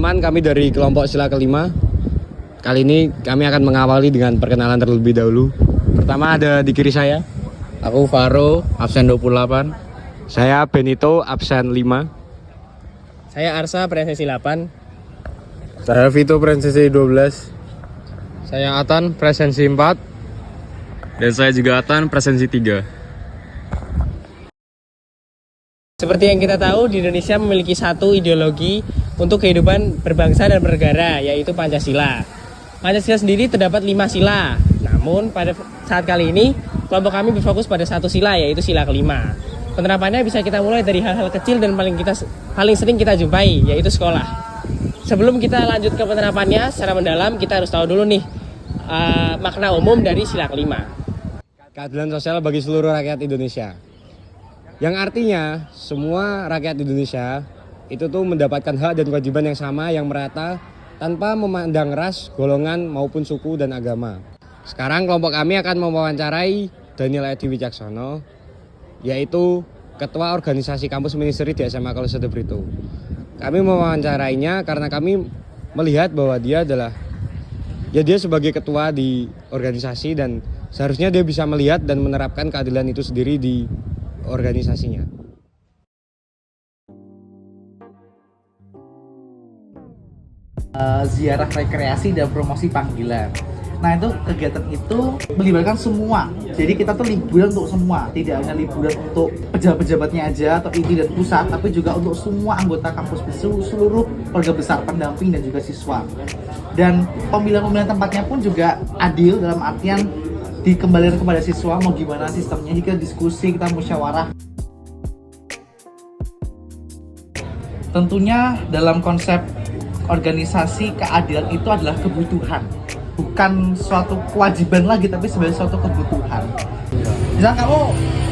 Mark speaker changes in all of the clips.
Speaker 1: teman-teman, kami dari kelompok sila kelima. Kali ini kami akan mengawali dengan perkenalan terlebih dahulu. Pertama ada di kiri saya.
Speaker 2: Aku Faro, absen 28.
Speaker 1: Saya Benito, absen 5.
Speaker 3: Saya Arsa, presensi 8.
Speaker 2: Saya Vito, presensi 12.
Speaker 3: Saya Atan, presensi 4.
Speaker 2: Dan saya juga Atan, presensi 3.
Speaker 3: Seperti yang kita tahu, di Indonesia memiliki satu ideologi untuk kehidupan berbangsa dan bernegara, yaitu Pancasila. Pancasila sendiri terdapat 5 sila. Namun pada saat kali ini, kelompok kami berfokus pada satu sila, yaitu sila kelima. Penerapannya bisa kita mulai dari hal-hal kecil dan paling sering kita jumpai, yaitu sekolah. Sebelum kita lanjut ke penerapannya secara mendalam, kita harus tahu dulu nih makna umum dari sila kelima.
Speaker 1: Keadilan sosial bagi seluruh rakyat Indonesia. Yang artinya semua rakyat Indonesia itu tuh mendapatkan hak dan kewajiban yang sama, yang merata, tanpa memandang ras, golongan maupun suku dan agama. Sekarang kelompok kami akan mewawancarai Daniel Edi Wicaksono, yaitu Ketua Organisasi Kampus Ministeri di SMA Kolosseum Brito. Kami mewawancarainya karena kami melihat bahwa dia sebagai ketua di organisasi dan seharusnya dia bisa melihat dan menerapkan keadilan itu sendiri di organisasinya.
Speaker 4: Ziarah rekreasi dan promosi panggilan. Nah, itu kegiatan itu melibatkan semua. Jadi kita tuh liburan untuk semua, tidak hanya liburan untuk pejabat-pejabatnya aja atau inti dan pusat, tapi juga untuk semua anggota kampus, seluruh keluarga besar, pendamping dan juga siswa. Dan pemilihan tempatnya pun juga adil, dalam artian dikembalikan kepada siswa mau gimana sistemnya. Jika diskusi, kita musyawarah. Tentunya dalam konsep organisasi, keadilan itu adalah kebutuhan, bukan suatu kewajiban lagi, tapi sebagai suatu kebutuhan. Misalnya kamu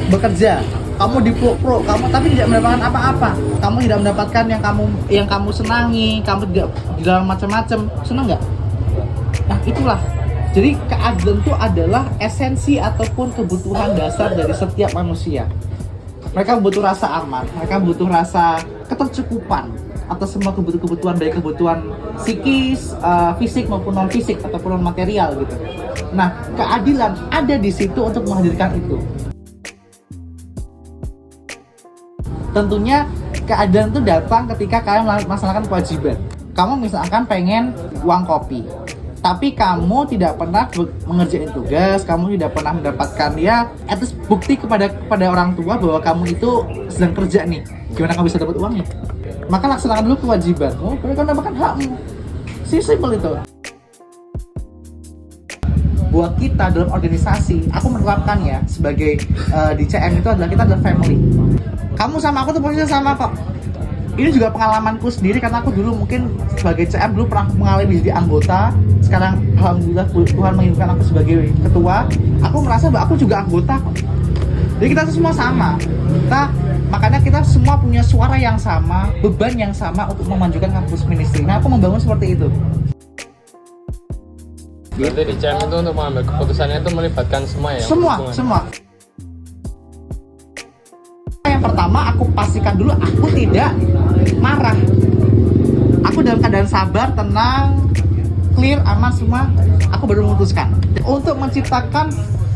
Speaker 4: bekerja, kamu di pro, kamu tapi tidak mendapatkan apa-apa, kamu tidak mendapatkan yang kamu senangi, kamu tidak di dalam macam-macam, senang nggak? Nah, itulah. Jadi keadilan itu adalah esensi ataupun kebutuhan dasar dari setiap manusia. Mereka butuh rasa aman, mereka butuh rasa ketercukupan atas semua kebutuhan, baik kebutuhan psikis, fisik maupun non fisik ataupun non material gitu. Nah, keadilan ada di situ untuk menghadirkan itu. Tentunya keadilan itu datang ketika kalian melaksanakan kewajiban. Kamu misalkan pengen uang kopi, tapi kamu tidak pernah mengerjain tugas, kamu tidak pernah mendapatkan at least bukti kepada orang tua bahwa kamu itu sedang kerja nih. Gimana kamu bisa dapat uangnya? Maka laksanakan dulu kewajibanmu, baru kamu mendapatkan hakmu. Simpel itu. Buat kita dalam organisasi, aku menerapkan ya sebagai di CM itu adalah kita adalah family. Kamu sama aku tuh posisinya sama kok. Ini juga pengalamanku sendiri karena aku dulu mungkin sebagai CM dulu pernah mengalami jadi anggota. Sekarang alhamdulillah Tuhan mengirimkan aku sebagai ketua. Aku merasa bahwa aku juga anggota kok. Jadi kita semua sama. Makanya kita semua punya suara yang sama, beban yang sama untuk memajukan kampus ministry. Nah, aku membangun seperti itu.
Speaker 3: Berarti di CM itu untuk mengambil keputusannya itu melibatkan semua ya?
Speaker 4: Semua. Yang pertama, aku pastikan dulu aku tidak marah. Aku dalam keadaan sabar, tenang, clear, aman semua. Aku baru memutuskan. Untuk menciptakan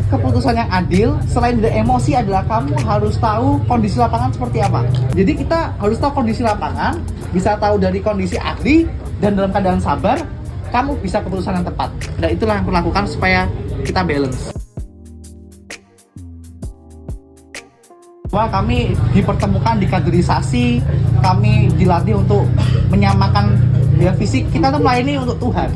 Speaker 4: keputusan yang adil, selain dari emosi adalah kamu harus tahu kondisi lapangan seperti apa. Jadi kita harus tahu kondisi lapangan, bisa tahu dari kondisi ahli, dan dalam keadaan sabar, kamu bisa keputusan yang tepat. Dan itulah yang aku lakukan supaya kita balance. Wah, kami dipertemukan di kaderisasi, kami dilatih untuk menyamakan fisik. Kita tuh melayani untuk Tuhan.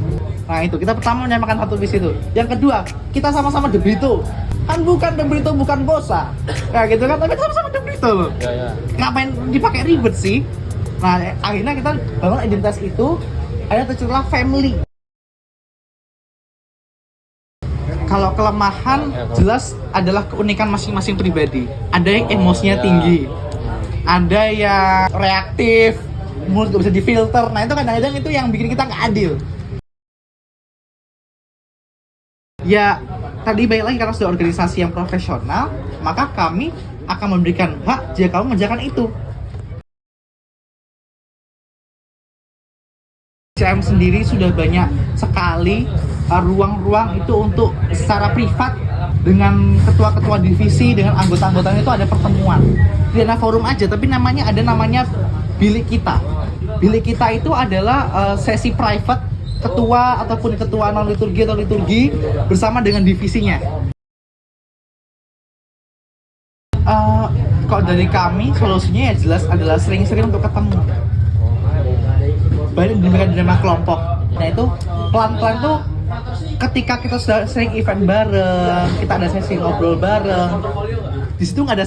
Speaker 4: Nah itu, kita pertama menyamakan satu visi itu. Yang kedua, kita sama-sama De Brito. Kan bukan De Brito, bukan Bosa. Ya gitu kan, tapi sama-sama De Brito loh.
Speaker 3: Ya.
Speaker 4: Ngapain dipakai ribet sih? Nah akhirnya kita bangun identitas itu, ada terciptalah family. Kalau kelemahan jelas adalah keunikan masing-masing pribadi. Ada yang emosinya tinggi, ada yang reaktif, mulut gak bisa difilter. Nah itu kadang-kadang itu yang bikin kita nggak adil. Ya, tadi baik lagi karena sudah organisasi yang profesional, maka kami akan memberikan hak jika kamu mengerjakan itu. CM sendiri sudah banyak sekali ruang-ruang itu untuk secara privat dengan ketua-ketua divisi, dengan anggota-anggotanya itu ada pertemuan. Tidak ada forum aja, tapi ada namanya bilik kita. Bilik kita itu adalah sesi private ketua ataupun ketua non liturgi atau liturgi bersama dengan divisinya. Kalau dari kami solusinya ya jelas adalah sering-sering untuk ketemu. Baik dinamika kelompok. Nah itu pelan-pelan tuh ketika kita sudah sering event bareng, kita ada sesi ngobrol bareng, di situ nggak ada